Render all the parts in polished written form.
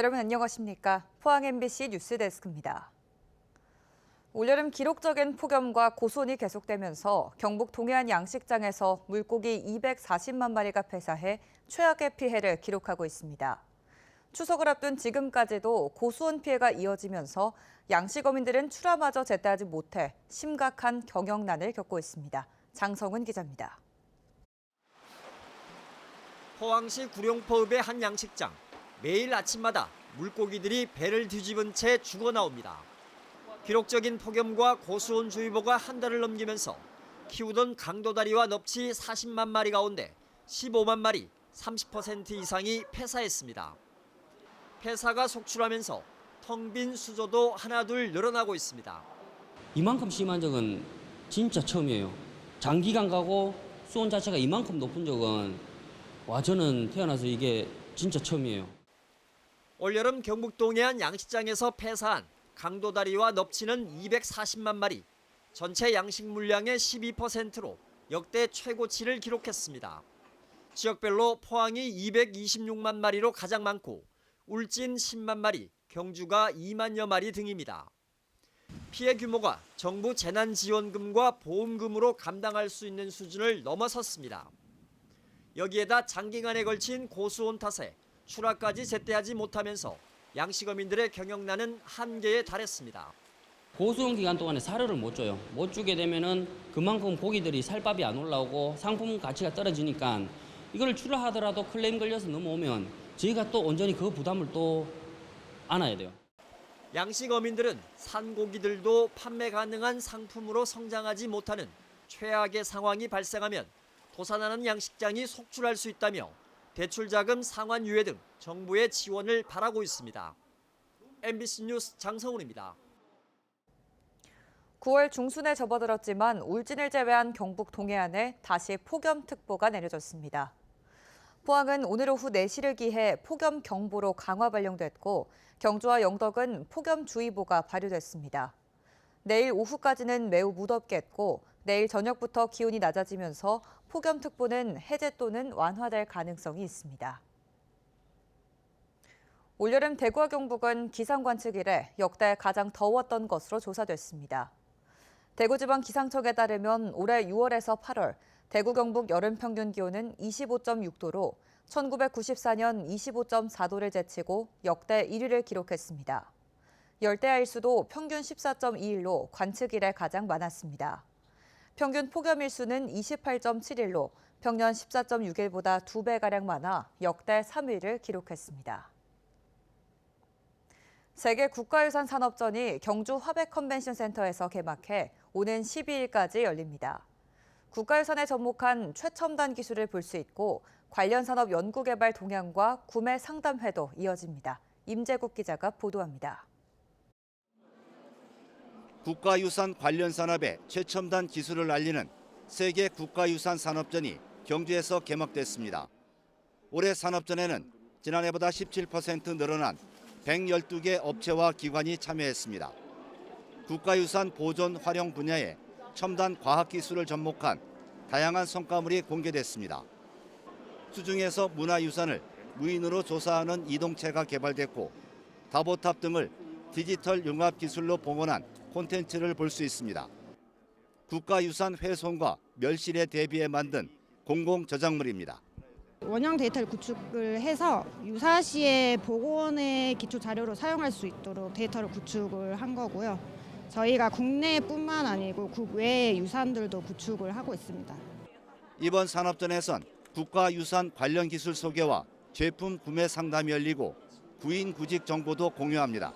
여러분 안녕하십니까? 포항 MBC 뉴스데스크입니다. 올여름 기록적인 폭염과 고수온이 계속되면서 경북 동해안 양식장에서 물고기 240만 마리가 폐사해 최악의 피해를 기록하고 있습니다. 추석을 앞둔 지금까지도 고수온 피해가 이어지면서 양식어민들은 출하마저 제때하지 못해 심각한 경영난을 겪고 있습니다. 장성은 기자입니다. 포항시 구룡포읍의 한 양식장. 매일 아침마다 물고기들이 배를 뒤집은 채 죽어 나옵니다. 기록적인 폭염과 고수온주의보가 한 달을 넘기면서 키우던 강도다리와 넙치 40만 마리 가운데 15만 마리, 30% 이상이 폐사했습니다. 폐사가 속출하면서 텅 빈 수조도 하나둘 늘어나고 있습니다. 이만큼 심한 적은 진짜 처음이에요. 장기간 가고 수온 자체가 이만큼 높은 적은 저는 태어나서 이게 진짜 처음이에요. 올여름 경북 동해안 양식장에서 폐사한 강도다리와 넙치는 240만 마리, 전체 양식 물량의 12%로 역대 최고치를 기록했습니다. 지역별로 포항이 226만 마리로 가장 많고 울진 10만 마리, 경주가 2만여 마리 등입니다. 피해 규모가 정부 재난지원금과 보험금으로 감당할 수 있는 수준을 넘어섰습니다. 여기에다 장기간에 걸친 고수온 탓에 출하까지 제때하지 못하면서 양식어민들의 경영난은 한계에 달했습니다. 고수온 기간 동안에 사료를 못 줘요. 못 주게 되면은 그만큼 고기들이 살밥이 안 올라오고 상품 가치가 떨어지니까 이걸 출하하더라도 클레임 걸려서 넘어오면 저희가 또 온전히 그 부담을 또 안아야 돼요. 양식어민들은 산 고기들도 판매 가능한 상품으로 성장하지 못하는 최악의 상황이 발생하면 도산하는 양식장이 속출할 수 있다며 대출자금 상환 유예 등 정부의 지원을 바라고 있습니다. MBC 뉴스 장성훈입니다. 9월 중순에 접어들었지만 울진을 제외한 경북 동해안에 다시 폭염특보가 내려졌습니다. 포항은 오늘 오후 4시를 기해 폭염경보로 강화 발령됐고 경주와 영덕은 폭염주의보가 발효됐습니다. 내일 오후까지는 매우 무덥겠고 내일 저녁부터 기온이 낮아지면서 폭염특보는 해제 또는 완화될 가능성이 있습니다. 올여름 대구와 경북은 기상 관측 이래 역대 가장 더웠던 것으로 조사됐습니다. 대구지방기상청에 따르면 올해 6월에서 8월 대구 경북 여름 평균 기온은 25.6도로 1994년 25.4도를 제치고 역대 1위를 기록했습니다. 열대야일수도 평균 14.21로 관측 이래 가장 많았습니다. 평균 폭염일수는 28.71로 평년 14.6일보다 2배가량 많아 역대 3위를 기록했습니다. 세계 국가유산 산업전이 경주 화백 컨벤션센터에서 개막해 오는 12일까지 열립니다. 국가유산에 접목한 최첨단 기술을 볼 수 있고 관련 산업 연구개발 동향과 구매 상담회도 이어집니다. 임재국 기자가 보도합니다. 국가유산 관련 산업의 최첨단 기술을 알리는 세계 국가유산 산업전이 경주에서 개막됐습니다. 올해 산업전에는 지난해보다 17% 늘어난 112개 업체와 기관이 참여했습니다. 국가유산 보존 활용 분야에 첨단 과학기술을 접목한 다양한 성과물이 공개됐습니다. 수중에서 문화유산을 무인으로 조사하는 이동체가 개발됐고 다보탑 등을 디지털 융합 기술로 봉헌한 콘텐츠를 볼 수 있습니다. 국가유산 훼손과 멸실에 대비해 만든 공공저작물입니다. 원형 데이터를 구축을 해서 유사시의 복원의 기초 자료로 사용할 수 있도록 데이터를 구축을 한 거고요. 저희가 국내뿐만 아니고 국외의 유산들도 구축을 하고 있습니다. 이번 산업전에선 국가유산 관련 기술 소개와 제품 구매 상담이 열리고 구인 구직 정보도 공유합니다.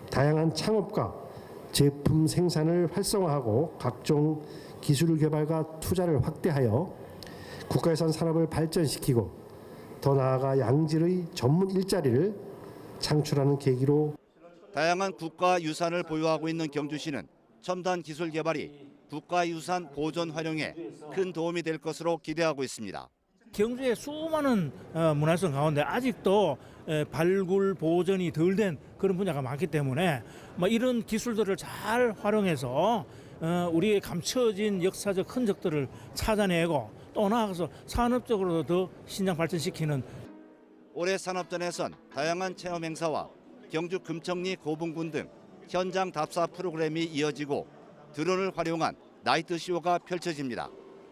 다양한 창업과 제품 생산을 활성화하고 각종 기술 개발과 투자를 확대하여 국가유산 산업을 발전시키고 더 나아가 양질의 전문 일자리를 창출하는 계기로 다양한 국가유산을 보유하고 있는 경주시는 첨단 기술 개발이 국가유산 보존 활용에 큰 도움이 될 것으로 기대하고 있습니다. 경주의 수많은 문화유산 가운데 아직도 발굴 보존이 덜 된 그런 분야가 많기 때문에 이런 기술들을 잘 활용해서 우리의 감춰진 역사적 흔적들을 찾아내고 또 나아가서 산업적으로도 더 신장 발전시키는 올해 산업전에선 다양한 체험 행사와 경주 금천리 고분군 등 현장 답사 프로그램이 이어지고 드론을 활용한 나이트 쇼가 펼쳐집니다.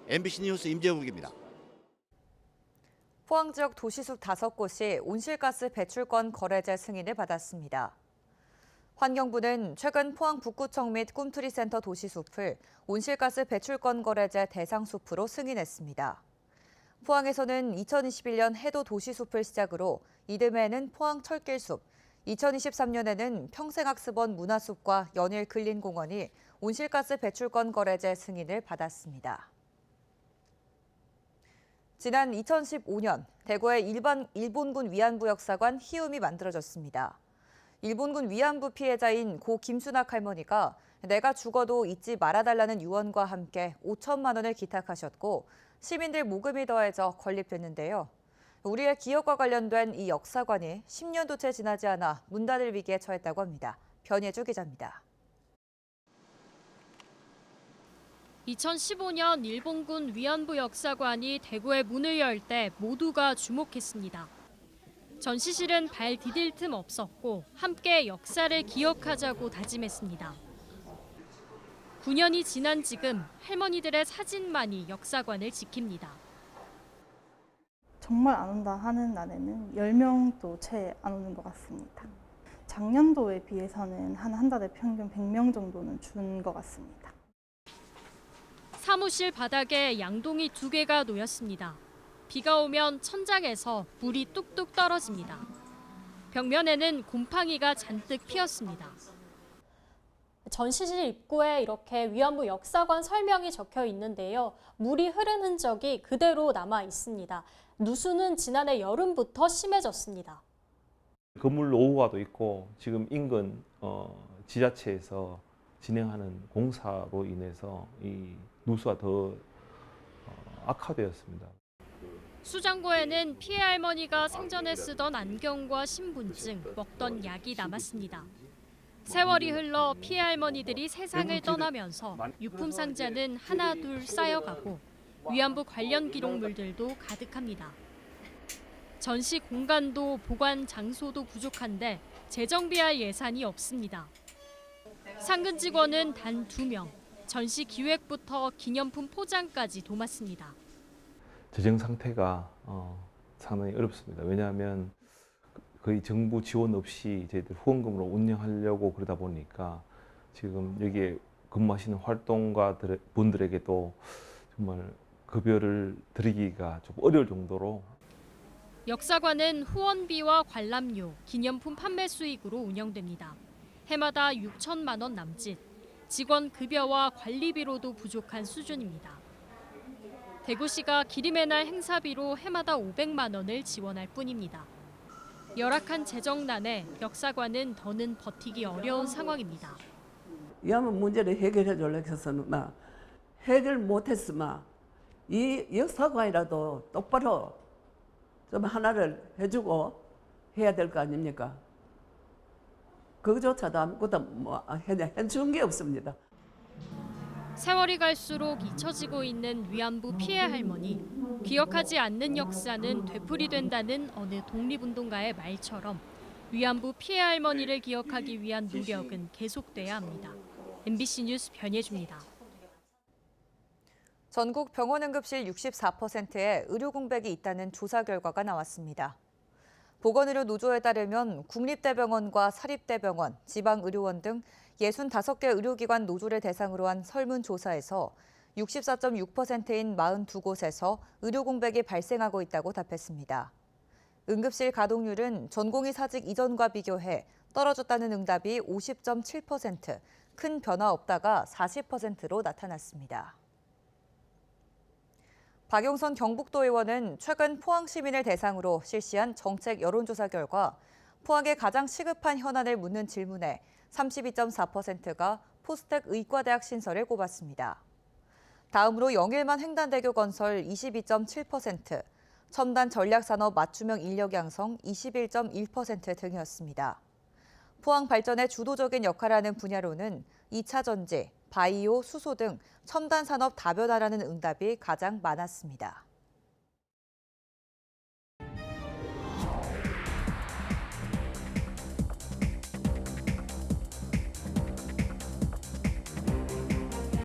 MBC 뉴스 임재욱입니다. 포항 지역 도시숲 5곳이 온실가스 배출권 거래제 승인을 받았습니다. 환경부는 최근 포항 북구청 및 꿈트리센터 도시숲을 온실가스 배출권 거래제 대상 숲으로 승인했습니다. 포항에서는 2021년 해도 도시숲을 시작으로 이듬해에는 포항 철길숲, 2023년에는 평생학습원 문화숲과 연일 근린공원이 온실가스 배출권 거래제 승인을 받았습니다. 지난 2015년 대구의 일본군 위안부 역사관 희움이 만들어졌습니다. 일본군 위안부 피해자인 고 김순학 할머니가 내가 죽어도 잊지 말아달라는 유언과 함께 5천만 원을 기탁하셨고 시민들 모금이 더해져 건립됐는데요. 우리의 기억과 관련된 이 역사관이 10년도 채 지나지 않아 문 닫을 위기에 처했다고 합니다. 변예주 기자입니다. 2015년 일본군 위안부 역사관이 대구에 문을 열 때 모두가 주목했습니다. 전시실은 발 디딜 틈 없었고 함께 역사를 기억하자고 다짐했습니다. 9년이 지난 지금 할머니들의 사진만이 역사관을 지킵니다. 정말 안 온다 하는 날에는 10명도 채 안 오는 것 같습니다. 작년도에 비해서는 한 달에 평균 100명 정도는 준 것 같습니다. 사무실 바닥에 양동이 2개가 놓였습니다. 비가 오면 천장에서 물이 뚝뚝 떨어집니다. 벽면에는 곰팡이가 잔뜩 피었습니다. 전시실 입구에 이렇게 위안부 역사관 설명이 적혀 있는데요. 물이 흐른 흔적이 그대로 남아 있습니다. 누수는 지난해 여름부터 심해졌습니다. 건물 노후화도 있고 지금 인근 지자체에서 진행하는 공사로 인해서 이 누수가 더 악화되었습니다. 수장고에는 피해 할머니가 생전에 쓰던 안경과 신분증, 먹던 약이 남았습니다. 세월이 흘러 피해 할머니들이 세상을 떠나면서 유품 상자는 하나 둘 쌓여가고 위안부 관련 기록물들도 가득합니다. 전시 공간도 보관 장소도 부족한데 재정비할 예산이 없습니다. 상근 직원은 단 2명, 전시 기획부터 기념품 포장까지 도맡습니다. 재정 상태가 상당히 어렵습니다. 왜냐하면 거의 정부 지원 없이 저희들 후원금으로 운영하려고 그러다 보니까 지금 여기에 근무하시는 활동가 분들에게도 정말 급여를 드리기가 좀 어려울 정도로. 역사관은 후원비와 관람료, 기념품 판매 수익으로 운영됩니다. 해마다 6천만 원 남짓, 직원 급여와 관리비로도 부족한 수준입니다. 대구시가 기림의 날 행사비로 해마다 500만 원을 지원할 뿐입니다. 열악한 재정난에 역사관은 더는 버티기 어려운 상황입니다. 위안부 문제를 해결해 주려고 해서는 해결 못했으면 이 역사관이라도 똑바로 좀 하나를 해주고 해야 될 거 아닙니까? 그거조차도 아무것도 해준 게 없습니다. 세월이 갈수록 잊혀지고 있는 위안부 피해 할머니. 기억하지 않는 역사는 되풀이된다는 어느 독립운동가의 말처럼 위안부 피해 할머니를 기억하기 위한 노력은 계속돼야 합니다. MBC 뉴스 변예주입니다. 전국 병원 응급실 64%에 의료 공백이 있다는 조사 결과가 나왔습니다. 보건의료 노조에 따르면 국립대병원과 사립대병원, 지방의료원 등 65개 의료기관 노조를 대상으로 한 설문조사에서 64.6%인 42곳에서 의료 공백이 발생하고 있다고 답했습니다. 응급실 가동률은 전공의 사직 이전과 비교해 떨어졌다는 응답이 50.7%, 큰 변화 없다가 40%로 나타났습니다. 박용선 경북도 의원은 최근 포항 시민을 대상으로 실시한 정책 여론조사 결과 포항의 가장 시급한 현안을 묻는 질문에 32.4%가 포스텍 의과대학 신설을 꼽았습니다. 다음으로 영일만 횡단대교 건설 22.7%, 첨단 전략산업 맞춤형 인력 양성 21.1% 등이었습니다. 포항 발전에 주도적인 역할을 하는 분야로는 2차 전지, 바이오, 수소 등 첨단 산업 다변화라는 응답이 가장 많았습니다.